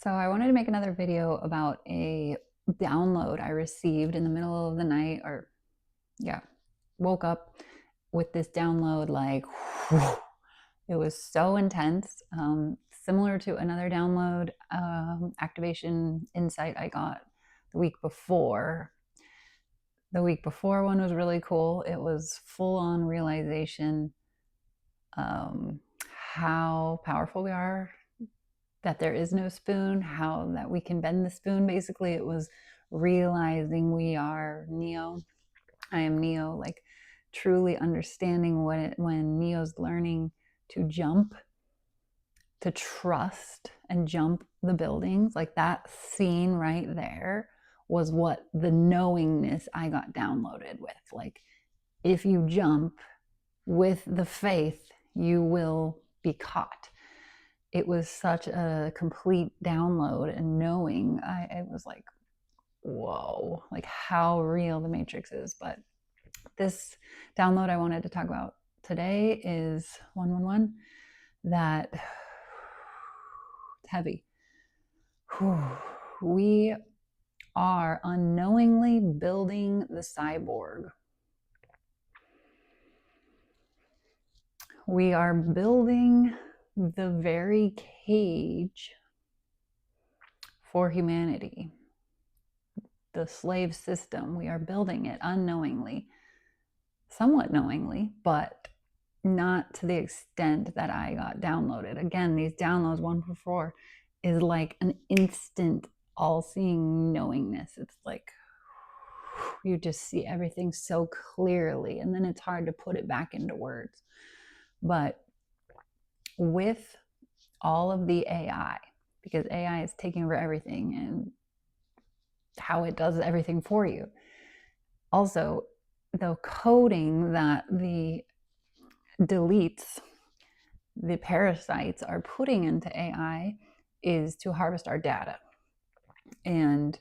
So I wanted to make another video about a download I received in the middle of the night, or yeah, woke up with this download like whew, it was so intense, similar to another download activation insight I got the week before. The week before one was really cool. It was full on realization um, how powerful we are, that there is no spoon, how that we can bend the spoon. Basically, it was realizing we are Neo. I am Neo, like truly understanding when Neo's learning to jump, to trust and jump the buildings. Like that scene right there was what the knowingness I got downloaded with. Like, if you jump with the faith, you will be caught. It was such a complete download and knowing. I was like, whoa, like how real the Matrix is. But this download I wanted to talk about today is 111, that it's heavy. We are unknowingly building the cyborg. We are building the very cage for humanity. The slave system, we are building it unknowingly, somewhat knowingly, but not to the extent that I got downloaded. Again, these downloads, 144, is like an instant, all-seeing knowingness. It's like you just see everything so clearly, and then it's hard to put it back into words. But with all of the AI, because AI is taking over everything and how it does everything for you. Also, the coding that the deletes, the parasites are putting into AI is to harvest our data. And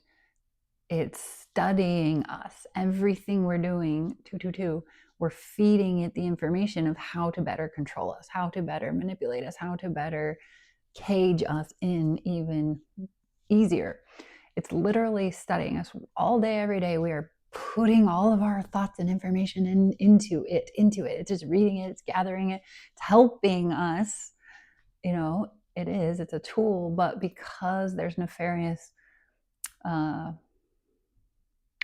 it's studying us. Everything we're doing, 222, we're feeding it the information of how to better control us, how to better manipulate us, how to better cage us in even easier. It's literally studying us all day, every day. We are putting all of our thoughts and information into it. It's just reading it, it's gathering it, it's helping us. It's a tool, but because there's nefarious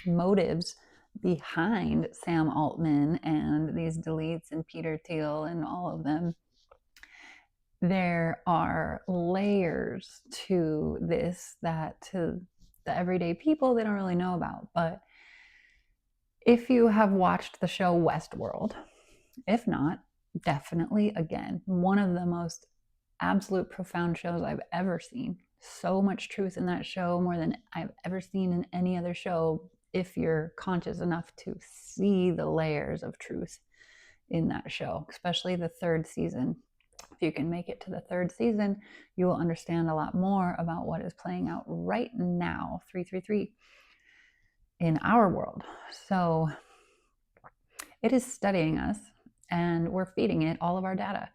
motives behind Sam Altman and these deletes and Peter Thiel and all of them, there are layers to this that to the everyday people, they don't really know about. But if you have watched the show Westworld, if not, definitely, again, one of the most absolute profound shows I've ever seen. So much truth in that show, more than I've ever seen in any other show, if you're conscious enough to see the layers of truth in that show, especially the third season. If you can make it to the third season, you will understand a lot more about what is playing out right now, 333, in our world. So it is studying us, and we're feeding it all of our data.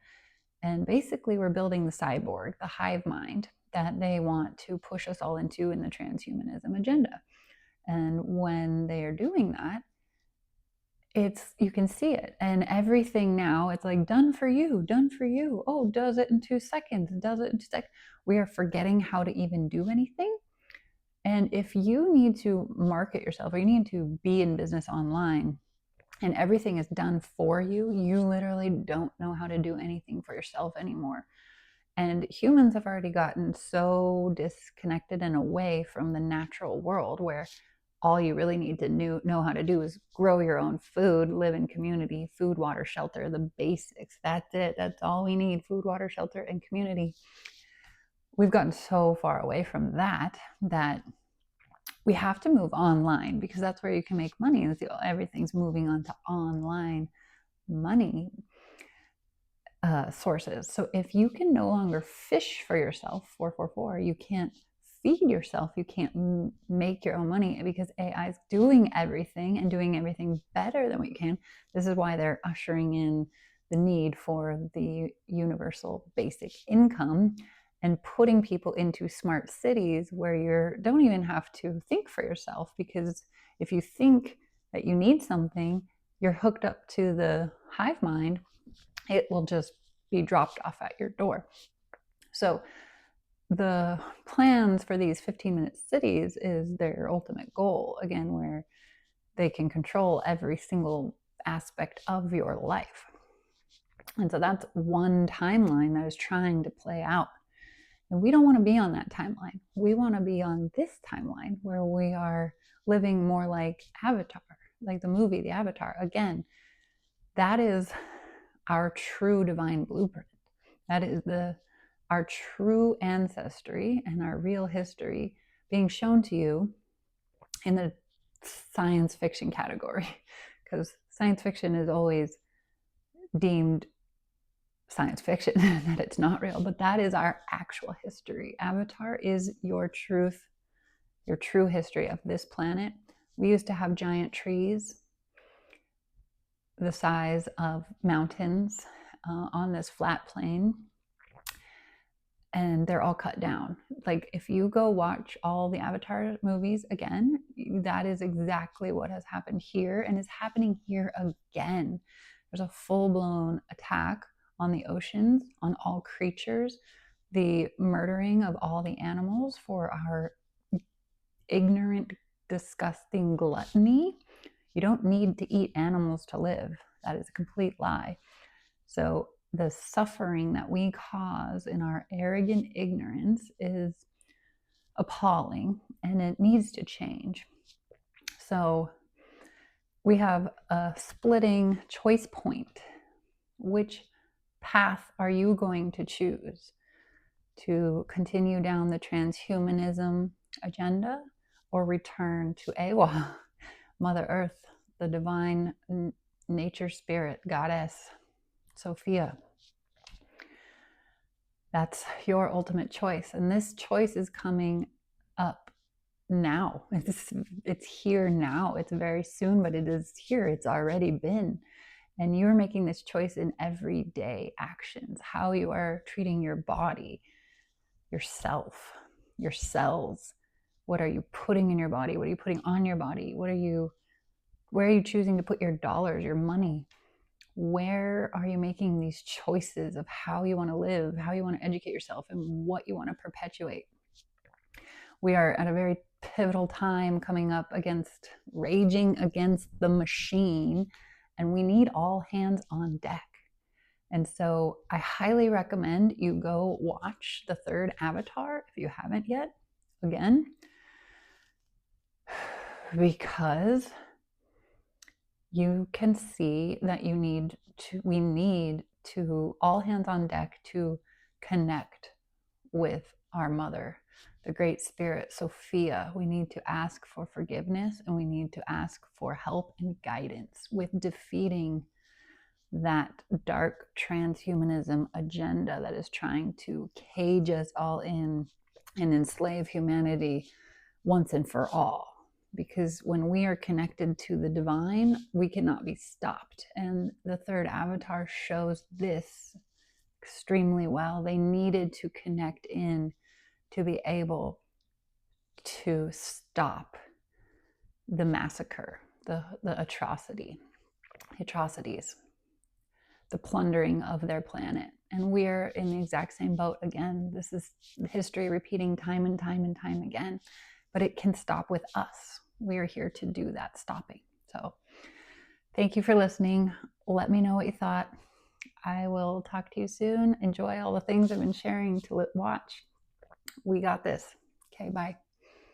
And basically, we're building the cyborg, the hive mind that they want to push us all into in the transhumanism agenda. And when they are doing that, you can see it. And everything now, it's like done for you, done for you. Oh, does it in 2 seconds, does it in 2 seconds. We are forgetting how to even do anything. And if you need to market yourself, or you need to be in business online, and everything is done for you, you literally don't know how to do anything for yourself anymore. And humans have already gotten so disconnected and away from the natural world, where all you really need to know how to do is grow your own food, live in community, food, water, shelter, the basics. That's it. That's all we need: food, water, shelter, and community. We've gotten so far away from that we have to move online, because that's where you can make money. Everything's moving on to online money sources. So if you can no longer fish for yourself, 444, you can't feed yourself, you can't make your own money, because AI is doing everything and doing everything better than we can. This is why they're ushering in the need for the universal basic income. and putting people into smart cities where you don't even have to think for yourself, because if you think that you need something, you're hooked up to the hive mind, it will just be dropped off at your door. So the plans for these 15-minute cities is their ultimate goal, again, where they can control every single aspect of your life. And so that's one timeline that is trying to play out. And we don't want to be on that timeline. We want to be on this timeline where we are living more like Avatar, like the movie, The Avatar. Again, that is our true divine blueprint. That is our true ancestry and our real history being shown to you in the science fiction category, because science fiction is always deemed science fiction, that it's not real, but that is our actual history. Avatar is your true history of this planet. We used to have giant trees the size of mountains on this flat plain, and they're all cut down. Like, if you go watch all the Avatar movies again, that is exactly what has happened here and is happening here again. There's a full-blown attack on the oceans, on all creatures, the murdering of all the animals for our ignorant, disgusting gluttony. You don't need to eat animals to live. That is a complete lie. So the suffering that we cause in our arrogant ignorance is appalling, and it needs to change. So we have a splitting choice point. Which path are you going to choose? To continue down the transhumanism agenda, or return to Awa, Mother Earth, the divine nature spirit, goddess, Sophia? That's your ultimate choice. And this choice is coming up now. It's here now. It's very soon, but it is here. It's already been. And you're making this choice in everyday actions, how you are treating your body, yourself, your cells. What are you putting in your body? What are you putting on your body? Where are you choosing to put your dollars, your money? Where are you making these choices of how you want to live, how you want to educate yourself, and what you want to perpetuate? We are at a very pivotal time coming up raging against the machine, and we need all hands on deck. And so I highly recommend you go watch the third Avatar if you haven't yet, again, because you can see that we need to all hands on deck to connect with our mother, the great spirit, Sophia. We need to ask for forgiveness, and we need to ask for help and guidance with defeating that dark transhumanism agenda that is trying to cage us all in and enslave humanity once and for all. Because when we are connected to the divine, we cannot be stopped. And the third Avatar shows this extremely well. They needed to connect in to be able to stop the massacre, the atrocities, the plundering of their planet. And we're in the exact same boat again. This is history repeating time and time and time again, but it can stop with us. We are here to do that stopping. So thank you for listening. Let me know what you thought. I will talk to you soon. Enjoy all the things I've been sharing to watch. We got this. Okay, bye.